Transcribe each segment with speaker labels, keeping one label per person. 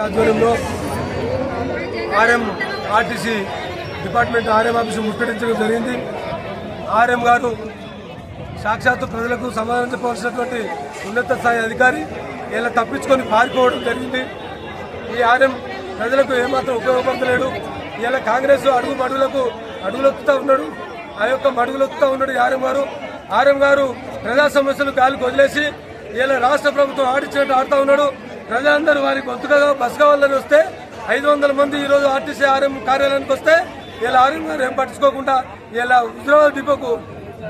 Speaker 1: ఆధ్వర్యంలో RTC department office ముట్టడించడం జరిగింది. RM గారు సాక్షాత్తు ప్రజలకు సమాధానం చెప్పవలసినటువంటి ఉన్నత స్థాయి అధికారి ఇలా తప్పించుకొని పారిపోవడం జరిగింది. ఈ ఆర్ఎం ప్రజలకు ఏమాత్రం ఉపయోగపడతలేడు. ఇలా కాంగ్రెస్ అడుగులొత్తుతా ఉన్నాడు. ఆ యొక్క మడుగులొత్తుతా ఉన్నాడు ఆర్ఎం గారు ప్రజా సమస్యలు గాలికి వదిలేసి ఇలా రాష్ట్ర ప్రభుత్వం ఆడిచ్చినట్టు ఆడుతూ ఉన్నాడు. ప్రజలందరూ వారి గొంతుగా బస్ కావాలని వస్తే 500 మంది ఈరోజు ఆర్టీసీ ఆర్ఎం కార్యాలయానికి వస్తే ఇలా ఆర్ఎం గారు ఏం పట్టించుకోకుండా ఇలా హుజరాబాద్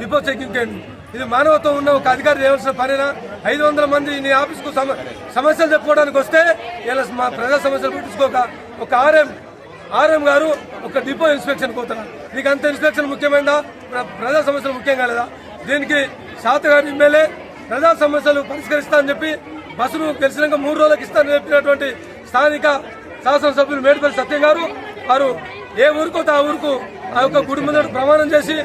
Speaker 1: డిపో చెకింగ్ చేయండి. ఇది మానవత్వం ఉన్న ఒక అధికారి చేయవలసిన పనేనా? 500 మంది నీ ఆఫీస్కు సమస్యలు చెప్పుకోవడానికి వస్తే ఇలా మా ప్రజా సమస్యలు పట్టించుకోక ఒక ఆర్ఎం గారు ఒక డిపో ఇన్స్పెక్షన్ పోతున్నారు. నీకు అంత ఇన్స్పెక్షన్ ముఖ్యమైనదా? ప్రజా సమస్యలు ముఖ్యం కాలేదా? దీనికి శాతగారి ఎమ్మెల్యే ప్రజా సమస్యలు పరిష్కరిస్తా అని చెప్పి బస్సును గెలిచినాక 3 రోజులకు ఇస్తానని చెప్పినటువంటి స్థానిక శాసనసభ్యులు మేడిపల్లి సత్యం గారు వారు ఏ ఊరుకో ఆ ఊరుకు ఆ యొక్క గుడి ముందు ప్రమాణం చేసి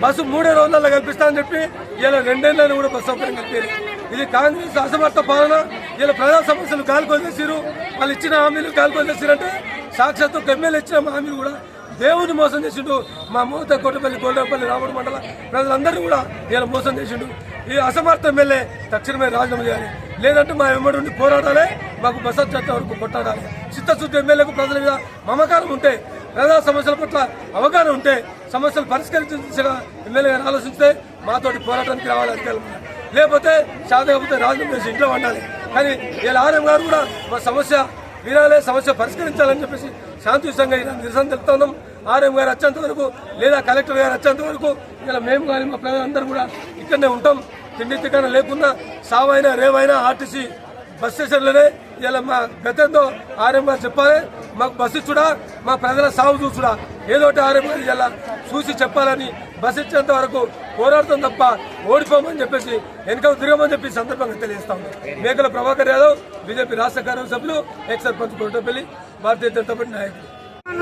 Speaker 1: బస్సు 3 రోజులలో కల్పిస్తానని చెప్పి ఇలా 2 ఏళ్లను కూడా బస్సు సౌకర్యం కలిపారు. ఇది కాంగ్రెస్ అసమర్థ పాలన. ఇలా ప్రజా సమస్యలు గాలికొదిలేసారు. వాళ్ళు ఇచ్చిన హామీలు గాలికొదిలేసారంటే సాక్షాత్తు ఎమ్మెల్యే ఇచ్చిన హామీలు కూడా దేవుని మోసం చేసిండు. మా మూత కోటపల్లి గోల్డపల్లి రాముడు మండల ప్రజలందరినీ కూడా ఇలా మోసం చేసిండు. ఈ అసమర్థ ఎమ్మెల్యే తక్షణమే రాజీనామా చేయాలి. లేదంటే మా వెంబడి ఉండి పోరాడాలి. మాకు బస్ వచ్చేంత వరకు కొట్టాడాలి. చిత్తశుద్ధి ఎమ్మెల్యేకు ప్రజల మీద మమకారం ఉంటే, ప్రజా సమస్యల పట్ల అవగాహన ఉంటే, సమస్యలు పరిష్కరించిన ఎమ్మెల్యే గారు ఆలోచిస్తే మాతోటి పోరాటానికి రావాలి అధికారులు. లేకపోతే శాతకపోతే రాజీనామా చేసి ఇంట్లో ఉండాలి. కానీ ఇలా ఆర్ఎం గారు కూడా మా సమస్య వినాలే, సమస్య పరిష్కరించాలని చెప్పేసి శాంతియుతంగా నిరసన తెలుపుతున్నాం. ఆర్ఎం గారు వచ్చేంత వరకు లేదా కలెక్టర్ గారు వచ్చేంత వరకు ఇలా మేము కానీ మా ప్రజలందరూ కూడా ఇక్కడనే ఉంటాం. తిండి తిక్కన లేకున్నా సావైనా రేవైనా ఆర్టీసీ బస్ స్టేషన్లోనే ఇలా మా గతంతో ఆర్ఎం గారు చెప్పాలి. మాకు బస్సు ఇచ్చుడా, మా ప్రజల సాగు చూసుడా, ఏదోటి ఆర్ఎం గారు ఇలా చూసి చెప్పాలని బస్సు ఇచ్చేంత వరకు పోరాడతాం తప్ప ఓడిపోమని చెప్పేసి వెనుక తిరగమని చెప్పి సందర్భంగా తెలియజేస్తాం. మేకల ప్రభాకర్ యాదవ్, బీజేపీ రాష్ట్ర కార్యసభ్యులు, ఎక్స్ సర్పంచ్ కోటపల్లి, భారతీయ జనతా పార్టీ నాయకులు.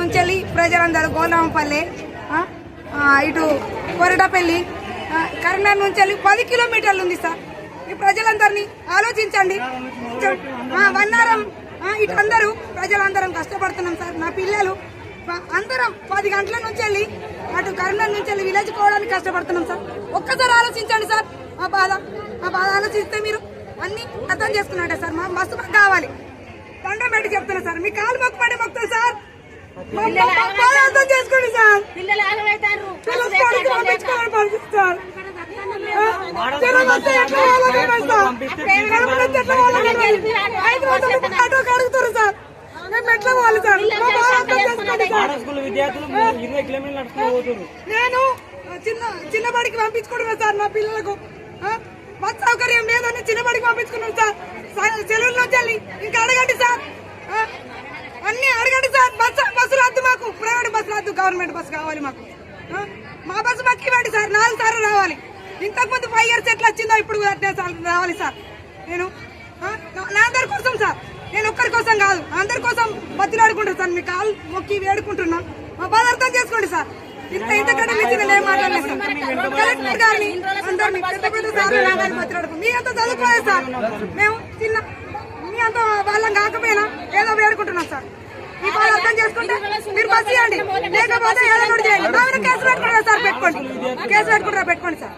Speaker 2: నుంచి ప్రజలందరూ గోదాంపల్లి ఇటు కొరటపల్లి కరీంనగర్ నుంచి 10 కిలోమీటర్లు ఉంది సార్. ఈ ప్రజలందరినీ ఆలోచించండి. వన్నారం ఇటు అందరూ ప్రజలందరం కష్టపడుతున్నాం సార్. నా పిల్లలు అందరం 10 గంటల నుంచి అటు కరీంనగర్ నుంచి విలేజ్ పోవడానికి కష్టపడుతున్నాం సార్. ఒక్కసారి ఆలోచించండి సార్. మా బాధ ఆలోచిస్తే మీరు అన్ని అర్థం చేసుకున్నట్టే సార్. మా బస్సు మాకు కావాలి. దండం పెట్టి చెప్తున్నా సార్. మీ కాలు మొక్కుతారు సార్. అర్థం చేసుకోండి సార్. అడుగుతారు సార్. మేము ఎట్లా పోవాలి సార్? నేను చిన్న బడికి పంపించుకుంటున్నాను సార్. మా పిల్లలకు బస్ సౌకర్యం లేదని చిన్న బడికి పంపించుకున్నాను సార్. సెలవుల్లో వచ్చి ఇంకా అడగండి సార్. అన్ని అడగండి సార్. బస్సు రాదు మాకు. ప్రైవేట్ బస్సు రాదు, గవర్నమెంట్ బస్సు కావాలి మాకు. మా బస్సు మాకు ఇవ్వండి సార్. 4 సార్లు రావాలి. ఇంతకుముందు 5 years ఎట్లా వచ్చిందో ఇప్పుడు రావాలి సార్. నేను నా అందరి కోసం సార్. నేను ఒక్కరి కోసం కాదు, అందరి కోసం బతిలాడుకుంటాను సార్. మీ కాలు మొక్కి వేడుకుంటున్నా. మా బాధ అర్థం చేసుకోండి సార్. ఇంతకంటే మించిన ఏం మాట్లాడలేదు సార్. కలెక్టర్ గారిని అందరినీ పెద్ద సార్లు నాగాన్ని బతిలాడుకుంటాం. మీ అంతా చదువుకోలేదు సార్. మేము మీ అంతా వాళ్ళం కాకపోయినా ఏదో వేడుకుంటున్నాం సార్. మీ బాధ అర్థం చేసుకుంటే మీరు బస్ ఇవ్వండి, లేకపోతే ఏదో చేయండి. కేసు పెట్టుకుంటారా సార్? పెట్టుకోండి. కేసు పెట్టుకుంటారా? పెట్టుకోండి సార్.